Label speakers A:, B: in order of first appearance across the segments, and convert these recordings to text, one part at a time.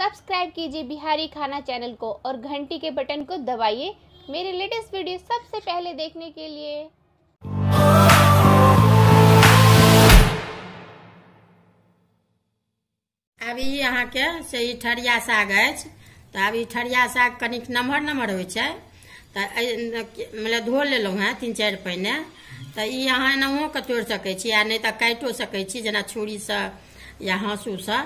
A: Subscribe कीजिए बिहारी खाना channel को और घंटी के बटन को दबाइए मेरे लेटेस्ट वीडियो सबसे पहले देखने के लिए।
B: अभी यहाँ के से ई ठरिया साग अछि तो अभी ठरिया साग कनिक नमहर नमहर होइ छै तो मतलब धो लेलहुँ हैं 3-4 पहिने तो ई अहाँ एनाहो के तोड़ि सकै छी आ नहीं तो काटियो सकै छी जेना छुरी से या हाँसू से।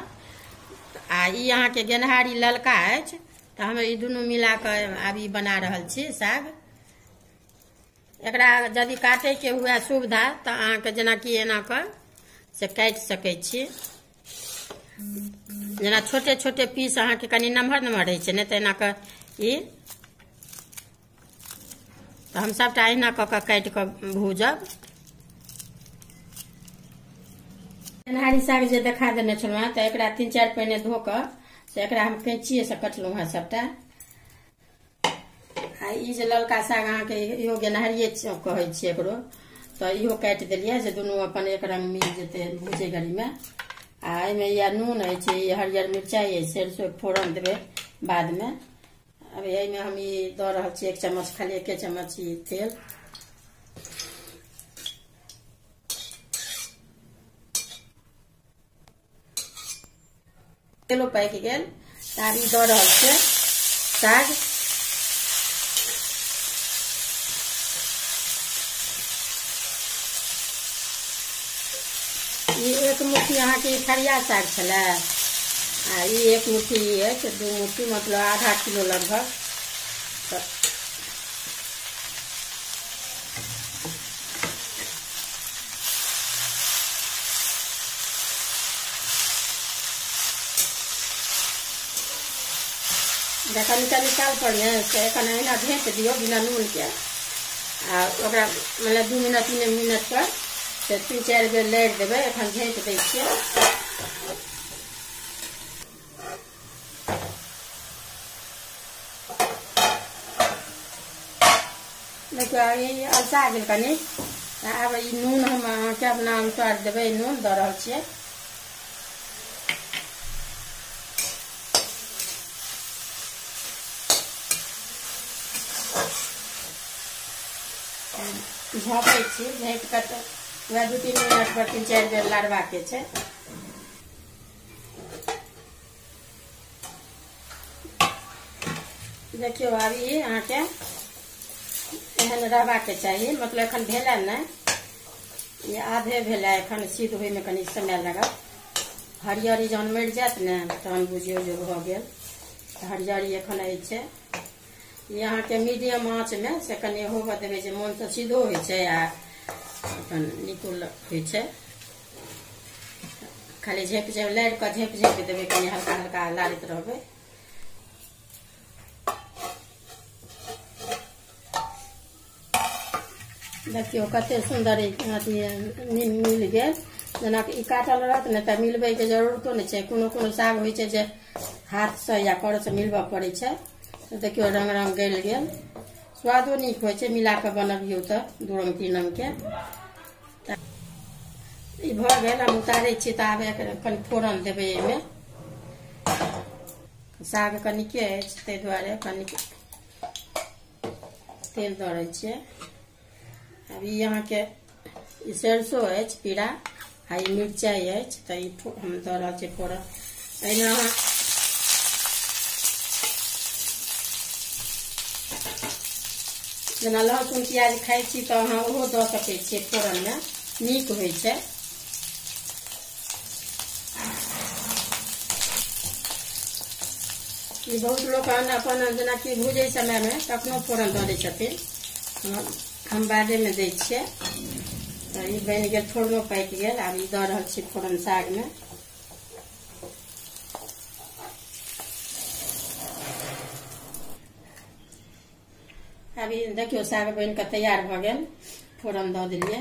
B: आ ई अहाँ के गेनहारी ललका अछि तो हम ई दुनू मिला के अभी बना रहल छी साग। एकरा यदि काटे के हुए सुविधा तो अहाँ के जेना कि एना के से काटि सकै छी। जेना छोटे छोटे पीस अहाँ के कनी नमहर नमहर रहै छै नहीं तो एना के ई तो हम सबटा अहिना क के काटि के भूजब। गेनहारी साग जे देखा देने छलहुँ हैं तो एकरा 3-4 पहिने धो के से एकरा हम कैंचिए से कटलहुँ हैं सबटा। आ ई जे ललका साग अहाँ के इहो गेनहारिए कहै छी एकरो तो इहो काटि देलिए जे दुनू अपन एक रंग मिल जेतै भूजे घड़ी में। आ एहिमे या नून अछि हरियर मिरचाई अछि सरसों फोरन देबै बाद में। अब एहिमे हम ई दऽ रहल छी 1 चम्मच खाली 1 चम्मच ई तेल। तेलो पाकि गेल आब ई दऽ रहल छियै साग। ई 1 मुट्ठी अहाँ के ठरिया साग छलै आ ई 1 मुट्ठी ई अछि 2 मुट्ठी मतलब आधा किलो लगभग। कनी कनी काल पर से एखन अहिना ढेक दियौ बिना नून के आ ओकरा मतलब 2 मिनट 3 मिनट पर से 3-4 बेर लड़ि देबै। एखन ढेक दै छियै। देखियौ ई अलसा गेल कनी आब ई नून हम अहाँके अपना अनुसार देबै नून दऽ रहल छियै। झाँपै छी झाँपि कऽ तऽ वएह 2-3 मिनट पर 3-4 बेर लारबा के छै। देखियो अभी अहाँ के एहन रहबा के चाहिए मतलब एखन भेलै नहीं ये आधे भेलै एखन सिद्ध होय में कनी समय लागत। हरियरी जहन मरि जायत ने तहन बुझियो जे भऽ गेल। हरियरी एखन अछि ये अहाँ के मीडियम आँच में से कनी होबऽ देबै जे मोन से सीधो होइ छै आ अपन नीको होइ छै। खाली झेप झेप लारि के झेप झेप देबै कनी हल्का हल्का लारैत रहबै। देखियो कते सुंदर अथी मिल गेल जेना कि ई काटल रहत ने तऽ मिलबै के जरूरतो नहीं छै। कोनो कोनो साग होइ छै जे हाथ से या कर से मिलबऽ पड़ै छै। तो देखियो रंग रंग गल गेल स्वादो नीक होइ छै मिला के बनबियौ तऽ 2 रंग 3 रंग के। ई भऽ गेल हम उतारै छी तऽ आब कनी फोरन देबै एहिमे। साग कनिके अछि ताहि दुआरे कनी तेल दऽ दै छियै। अभी यहाँ के ई सरसों अछि पीरा आ ई मिरचाई अछि तऽ ई हम दऽ रहल छियै फोरन। एहिमे अहाँ जेना लहसुन प्याज खाइ छी तऽ अहाँ ओहो दऽ सकै छियै फोरन में नीक होइ छै। ई बहुत लोग अपन जेना कि भूजै समय में कखनो फोरन दऽ दै छथिन हम बादे में दै छियै। तऽ ई बनि गेल फोरनो पाकि गेल आब ई दऽ रहल छी फोरन साग में। अभी देखियो साग बन के तैयार भऽ गेल फोरन दऽ देलियै।